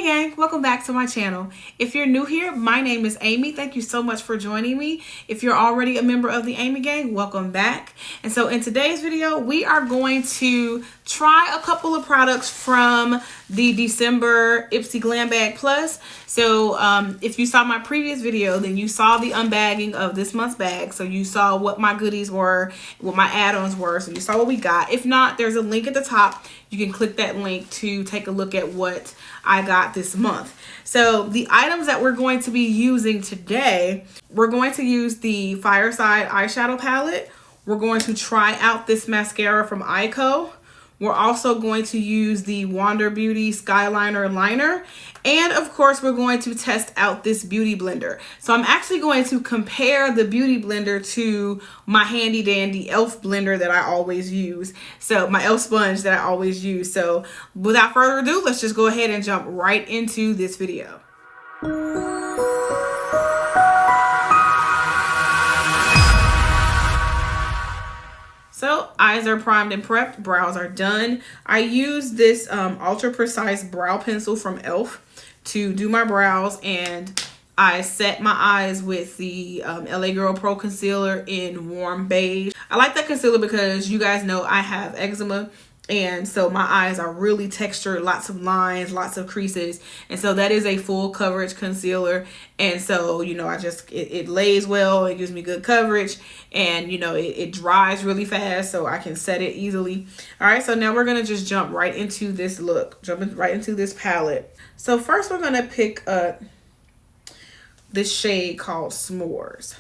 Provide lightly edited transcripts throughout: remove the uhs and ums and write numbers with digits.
Hey gang, welcome back to my channel. If you're new here, my name is Amy. Thank you so much for joining me. If you're already a member of the Amy gang, welcome back. And so in today's video, we are going to try a couple of products from the December IPSY Glam Bag Plus. So if you saw my previous video, then you saw the unbagging of this month's bag. So you saw what my goodies were, what my add-ons were. So you saw what we got. If not, there's a link at the top. You can click that link to take a look at what I got this month. So the items that we're going to be using today, we're going to use the Fireside eyeshadow palette. We're going to try out this mascara from IPSY. We're also going to use the Wander Beauty Skyliner liner. And of course, we're going to test out this beauty blender. So I'm actually going to compare the beauty blender to my handy dandy e.l.f. blender that I always use. So my e.l.f. sponge that I always use. So without further ado, let's just go ahead and jump right into this video. So eyes are primed and prepped, brows are done. I use this ultra precise brow pencil from e.l.f. to do my brows, and I set my eyes with the LA Girl Pro Concealer in warm beige. I like that concealer because you guys know I have eczema, and so my eyes are really textured, lots of lines, lots of creases. And so that is a full coverage concealer. And so, you know, it lays well, it gives me good coverage, and you know, it dries really fast, so I can set it easily. All right, so now we're gonna just jump right into this look, jumping right into this palette. So first we're gonna pick up this shade called S'mores.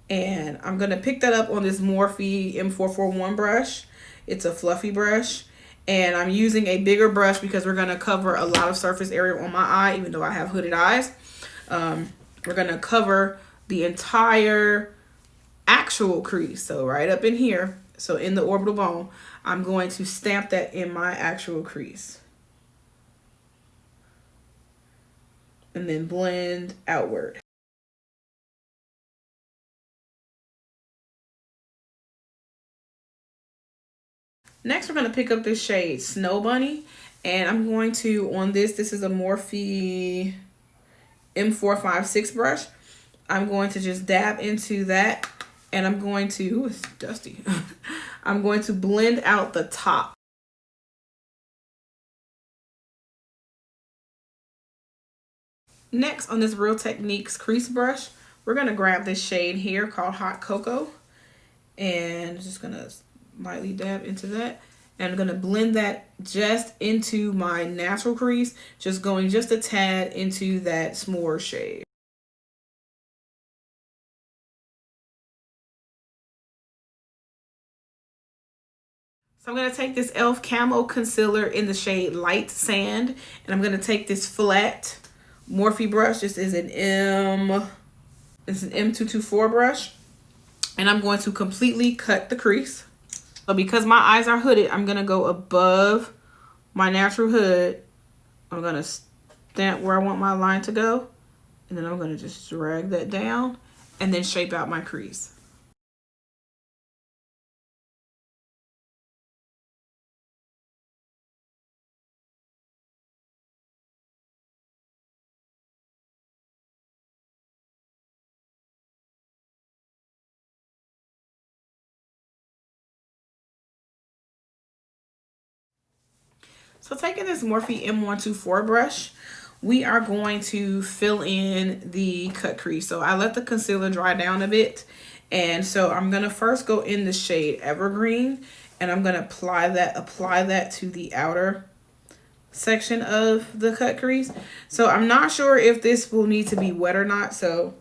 And I'm gonna pick that up on this Morphe M441 brush. It's a fluffy brush, and I'm using a bigger brush because we're gonna cover a lot of surface area on my eye, even though I have hooded eyes. We're gonna cover the entire actual crease, so right up in here, so in the orbital bone, I'm going to stamp that in my actual crease. And then blend outward. Next, we're going to pick up this shade Snow Bunny, and I'm going to, on this is a Morphe M456 brush. I'm going to just dab into that, and I'm going to, ooh, it's dusty. I'm going to blend out the top. Next, on this Real Techniques crease brush, we're going to grab this shade here called Hot Cocoa, and just going to lightly dab into that, and I'm going to blend that just into my natural crease, just going just a tad into that S'more shade. So I'm going to take this e.l.f. Camo Concealer in the shade Light Sand, and I'm going to take this flat Morphe brush. This is an M224 brush, and I'm going to completely cut the crease. So because my eyes are hooded, I'm going to go above my natural hood. I'm going to stamp where I want my line to go. And then I'm going to just drag that down and then shape out my crease. So taking this Morphe M124 brush, we are going to fill in the cut crease. So I let the concealer dry down a bit. And so I'm going to first go in the shade Evergreen, and I'm going to apply that to the outer section of the cut crease. So I'm not sure if this will need to be wet or not. So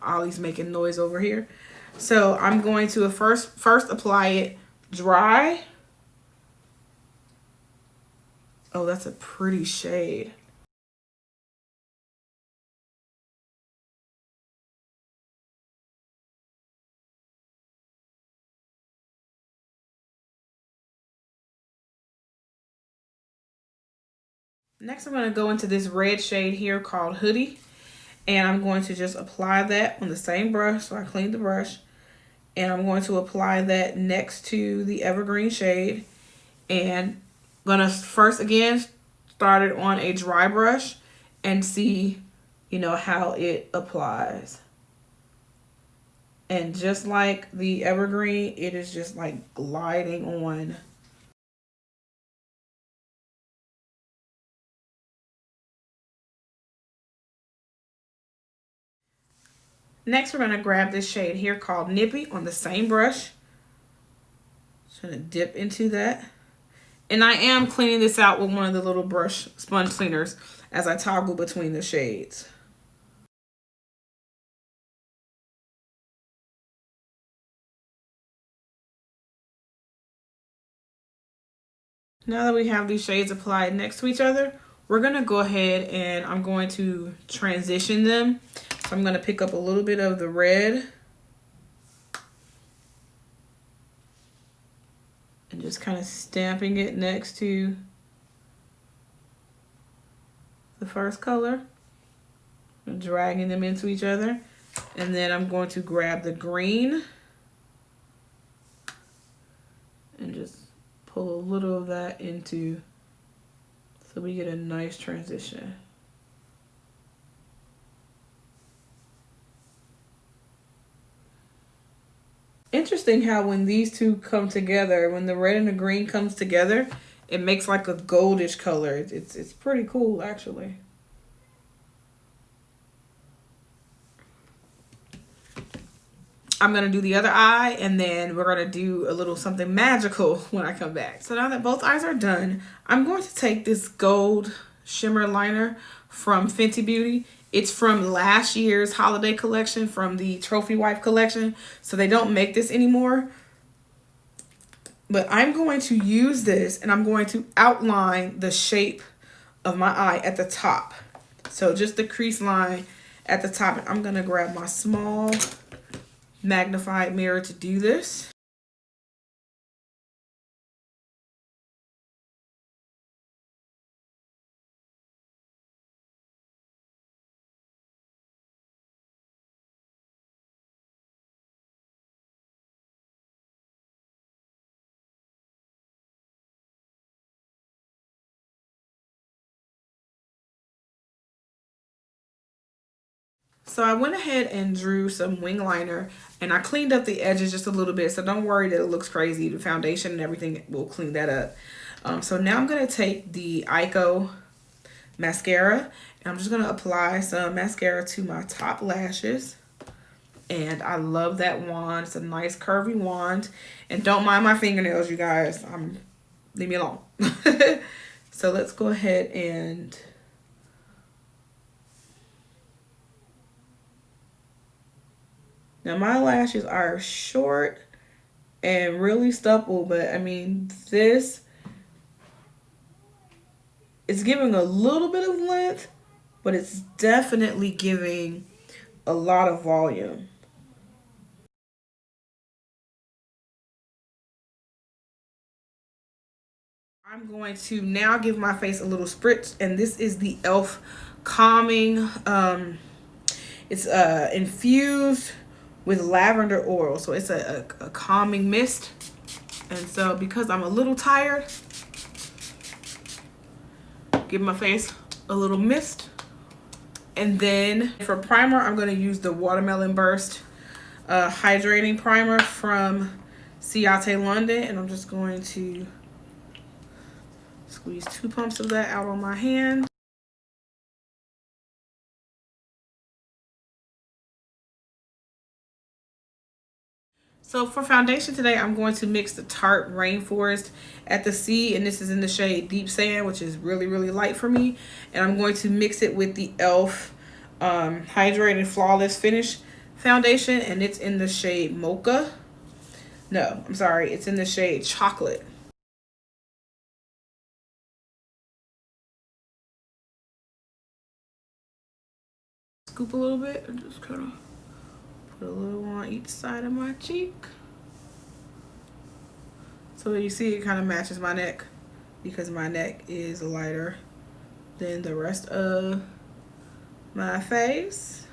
Ollie's making noise over here. So I'm going to first apply it dry. Oh, that's a pretty shade. Next, I'm going to go into this red shade here called Hoodie, and I'm going to just apply that on the same brush. So I cleaned the brush, and I'm going to apply that next to the Evergreen shade, and I'm going to first again start it on a dry brush and see, you know, how it applies. And just like the evergreen, it is just like gliding on. Next, we're going to grab this shade here called Nippy on the same brush. Just going to dip into that. And I am cleaning this out with one of the little brush sponge cleaners as I toggle between the shades. Now that we have these shades applied next to each other, we're going to go ahead and I'm going to transition them. So I'm going to pick up a little bit of the red and just kind of stamping it next to the first color and dragging them into each other. And then I'm going to grab the green and just pull a little of that into, so we get a nice transition. Interesting how when these two come together, when the red and the green comes together, it makes like a goldish color. It's pretty cool actually. I'm going to do the other eye and then we're going to do a little something magical when I come back. So now that both eyes are done, I'm going to take this gold shimmer liner from Fenty Beauty. It's from last year's holiday collection from the Trophy Wife collection. So they don't make this anymore. But I'm going to use this and I'm going to outline the shape of my eye at the top. So just the crease line at the top. And I'm going to grab my small magnified mirror to do this. So I went ahead and drew some wing liner and I cleaned up the edges just a little bit. So don't worry that it looks crazy. The foundation and everything will clean that up. So now I'm going to take the IPSY mascara and I'm just going to apply some mascara to my top lashes. And I love that wand. It's a nice curvy wand. And don't mind my fingernails, you guys. Leave me alone. So let's go ahead and now my lashes are short and really supple, but I mean this is giving a little bit of length, but it's definitely giving a lot of volume. I'm going to now give my face a little spritz, and this is the e.l.f. calming, it's infused with lavender oil, so it's a calming mist. And so because I'm a little tired, give my face a little mist. And then for primer, I'm going to use the Watermelon Burst hydrating primer from Ciate London, and I'm just going to squeeze 2 pumps of that out on my hand. So for foundation today, I'm going to mix the Tarte Rainforest at the Sea, and this is in the shade Deep Sand, which is really, really light for me. And I'm going to mix it with the e.l.f. Hydrated Flawless Finish foundation, and it's in the shade Mocha. No, I'm sorry, it's in the shade Chocolate. Scoop a little bit and just kind of put a little on each side of my cheek. So you see it kind of matches my neck because my neck is lighter than the rest of my face.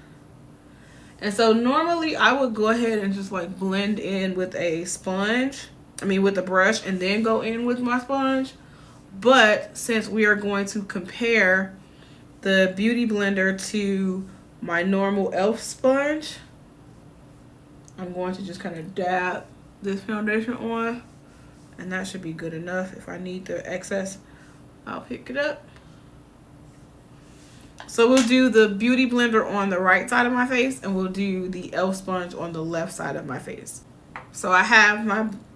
And so normally I would go ahead and just like blend in with a sponge, with a brush, and then go in with my sponge. But since we are going to compare the Beauty Blender to my normal e.l.f. sponge, I'm going to just kind of dab this foundation on, and that should be good enough. If I need the excess, I'll pick it up. So we'll do the Beauty Blender on the right side of my face, and we'll do the e.l.f. sponge on the left side of my face. So I have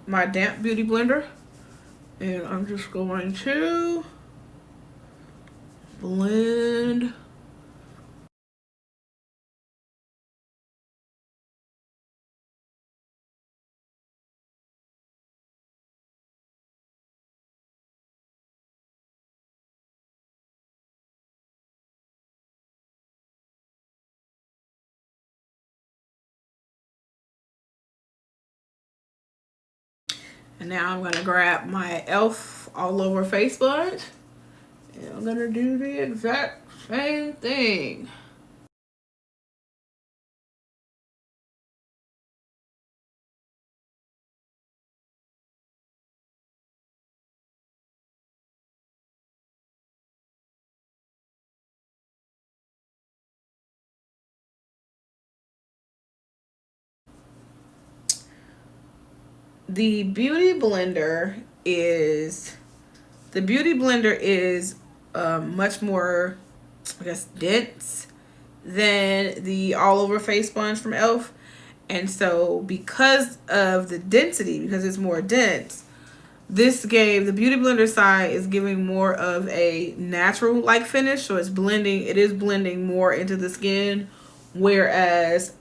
my damp Beauty Blender, and I'm just going to blend. And now I'm gonna grab my e.l.f. all over face sponge, and I'm gonna do the exact same thing. The Beauty Blender is much more, I guess, dense than the all over face sponge from e.l.f. And so because of the density, because it's more dense, the Beauty Blender side is giving more of a natural like finish. So it is blending more into the skin, whereas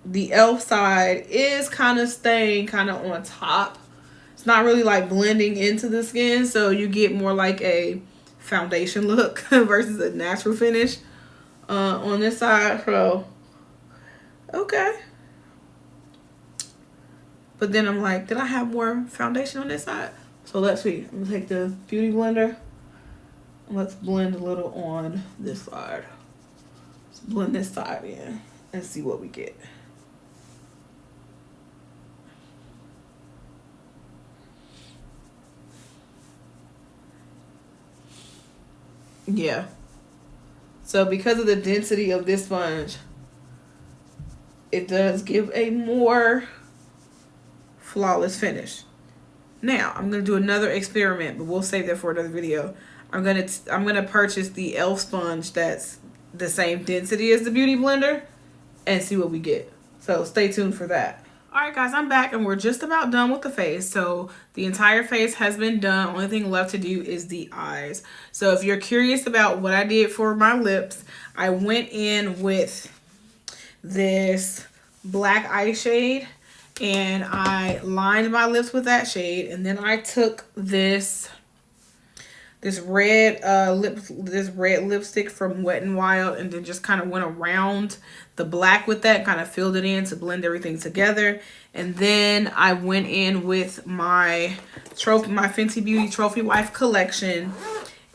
the e.l.f. side is kind of staying kind of on top. It's not really like blending into the skin, so you get more like a foundation look versus a natural finish on this side. So, okay. But then I'm like, did I have more foundation on this side? So let's see. I'm gonna take the Beauty Blender and let's blend a little on this side. Let's blend this side in and see what we get. Yeah. So because of the density of this sponge, it does give a more flawless finish. Now I'm gonna do another experiment, but we'll save that for another video. I'm gonna purchase the e.l.f. sponge that's the same density as the Beauty Blender and see what we get. So stay tuned for that. All right, guys, I'm back and we're just about done with the face. So the entire face has been done. Only thing left to do is the eyes. So if you're curious about what I did for my lips, I went in with this black eye shade and I lined my lips with that shade, and then I took this red lipstick from Wet n Wild and then just kind of went around the black with that, kind of filled it in to blend everything together. And then I went in with my Fenty Beauty Trophy Wife collection,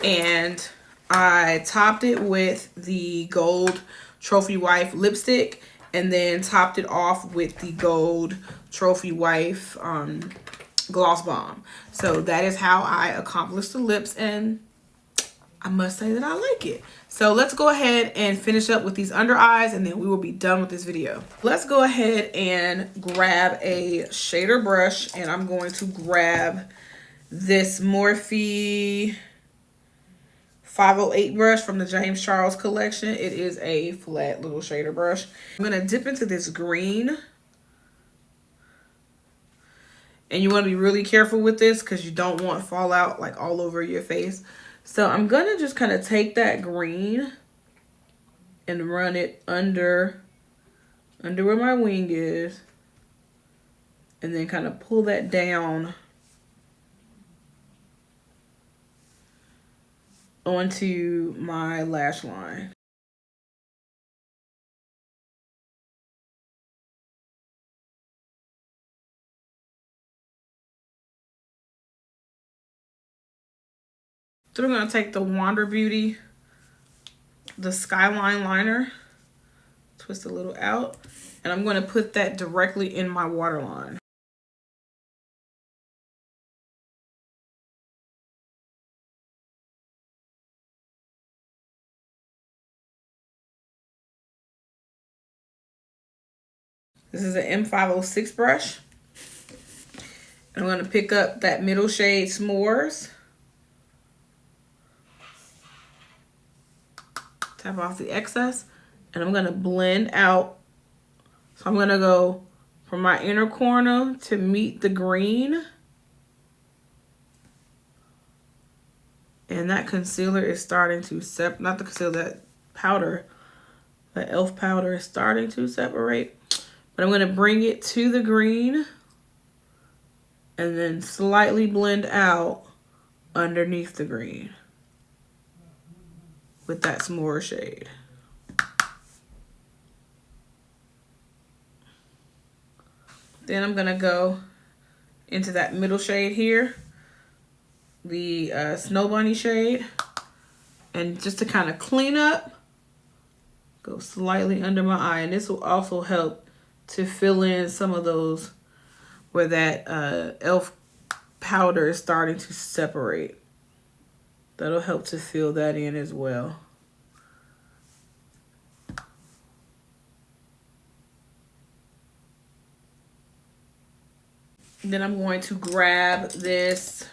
and I topped it with the gold Trophy Wife lipstick, and then topped it off with the gold Trophy Wife gloss bomb. So that is how I accomplished the lips, and I must say that I like it. So let's go ahead and finish up with these under eyes, and then we will be done with this video. Let's go ahead and grab a shader brush, and I'm going to grab this Morphe 508 brush from the James Charles collection. It is a flat little shader brush. I'm gonna dip into this green. And you want to be really careful with this because you don't want fallout like all over your face. So I'm gonna just kind of take that green and run it under where my wing is, and then kind of pull that down onto my lash line. So we're gonna take the Wander Beauty, the Skyline liner, twist a little out, and I'm gonna put that directly in my waterline. This is an M506 brush. I'm going to pick up that middle shade S'mores. Tap off the excess. And I'm going to blend out. So I'm going to go from my inner corner to meet the green. And that concealer is starting to separate. Not the concealer, that powder. The e.l.f. powder is starting to separate. But I'm going to bring it to the green. And then slightly blend out underneath the green with that S'more shade. Then I'm gonna go into that middle shade here, the Snow Bunny shade, and just to kind of clean up, go slightly under my eye, and this will also help to fill in some of those where that e.l.f. powder is starting to separate. That'll help to fill that in as well. Then I'm going to grab this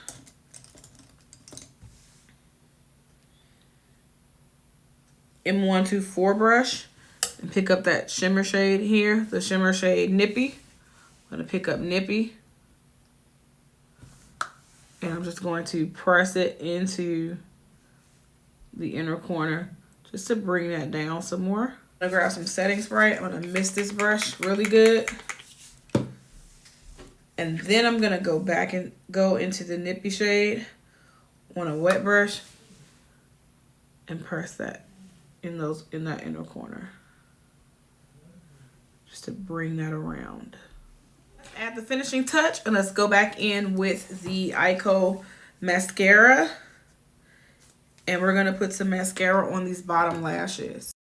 M124 brush and pick up that shimmer shade here, the shimmer shade Nippy. I'm going to pick up Nippy. And I'm just going to press it into the inner corner just to bring that down some more. I'm going to grab some setting spray. I'm going to mist this brush really good. And then I'm going to go back and go into the Nippy shade on a wet brush and press that in that inner corner. Just to bring that around. Add the finishing touch, and let's go back in with the IPSY mascara. And we're going to put some mascara on these bottom lashes.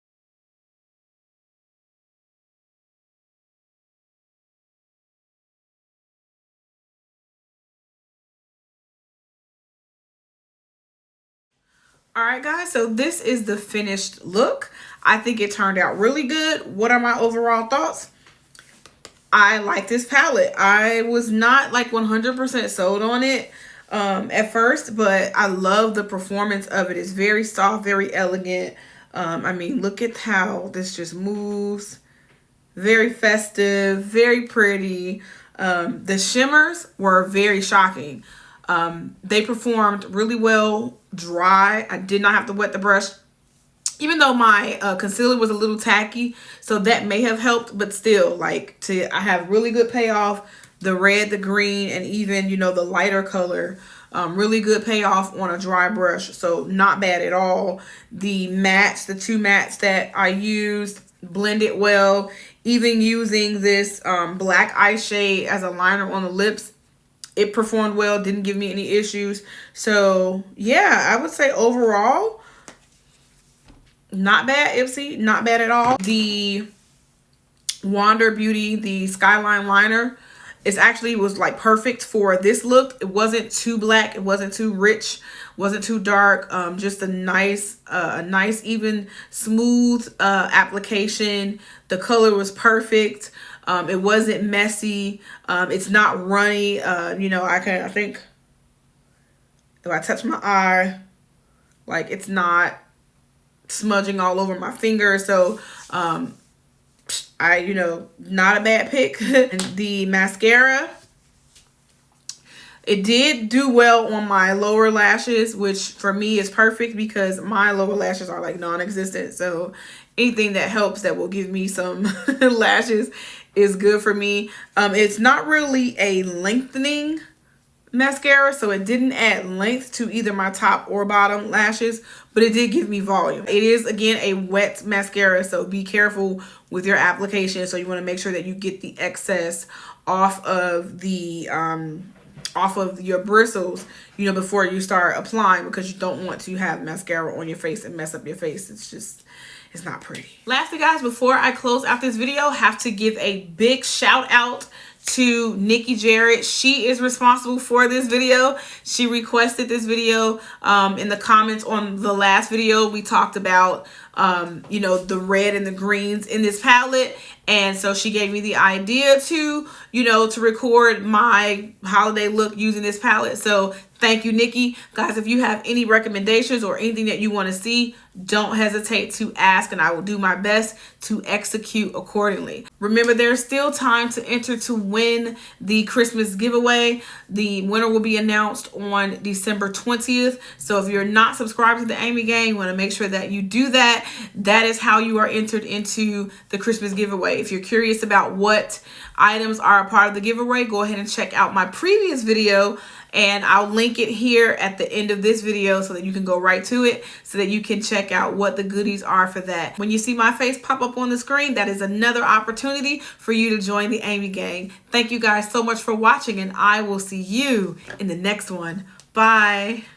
All right, guys, so this is the finished look. I think it turned out really good. What are my overall thoughts? I like this palette. I was not like 100% sold on it at first, but I love the performance of it. It's very soft, very elegant. I mean, look at how this just moves. Very festive, very pretty. The shimmers were very shocking. They performed really well dry. I did not have to wet the brush, even though my concealer was a little tacky, so that may have helped, but still, like, I have really good payoff. The red, the green, and even, you know, the lighter color, really good payoff on a dry brush, so not bad at all. The mattes, the two mattes that I used, blended well. Even using this black eye shade as a liner on the lips, it performed well, didn't give me any issues. So yeah, I would say overall, not bad, IPSY, not bad at all. The Wander Beauty, the Skyline liner, was like perfect for this look. It wasn't too black, it wasn't too rich, wasn't too dark. Just a nice even smooth application. The color was perfect. It wasn't messy. It's not runny. You know, I think if I touch my eye, like, it's not smudging all over my finger. So you know, not a bad pick. And the mascara, it did do well on my lower lashes, which for me is perfect because my lower lashes are like non-existent. So anything that helps, that will give me some lashes, is good for me. It's not really a lengthening mascara, so it didn't add length to either my top or bottom lashes, but it did give me volume. It is, again, a wet mascara, so be careful with your application. So you want to make sure that you get the excess off of the off of your bristles, you know, before you start applying, because you don't want to have mascara on your face and mess up your face. It's not pretty. Lastly, guys, before I close out this video, I have to give a big shout out to Nikki Jarrett. She is responsible for this video. She requested this video in the comments on the last video. We talked about you know, the red and the greens in this palette, and so she gave me the idea to, you know, to record my holiday look using this palette. So thank you, Nikki. Guys, if you have any recommendations or anything that you want to see, don't hesitate to ask, and I will do my best to execute accordingly. Remember, there's still time to enter to win the Christmas giveaway. The winner will be announced on December 20th. So if you're not subscribed to the Amy Gang, you want to make sure that you do that. That is how you are entered into the Christmas giveaway. If you're curious about what items are a part of the giveaway, go ahead and check out my previous video, and I'll link it here at the end of this video so that you can go right to it, so that you can check out what the goodies are for that. When you see my face pop up on the screen, that is another opportunity for you to join the Amy Gang. Thank you guys so much for watching, and I will see you in the next one. Bye.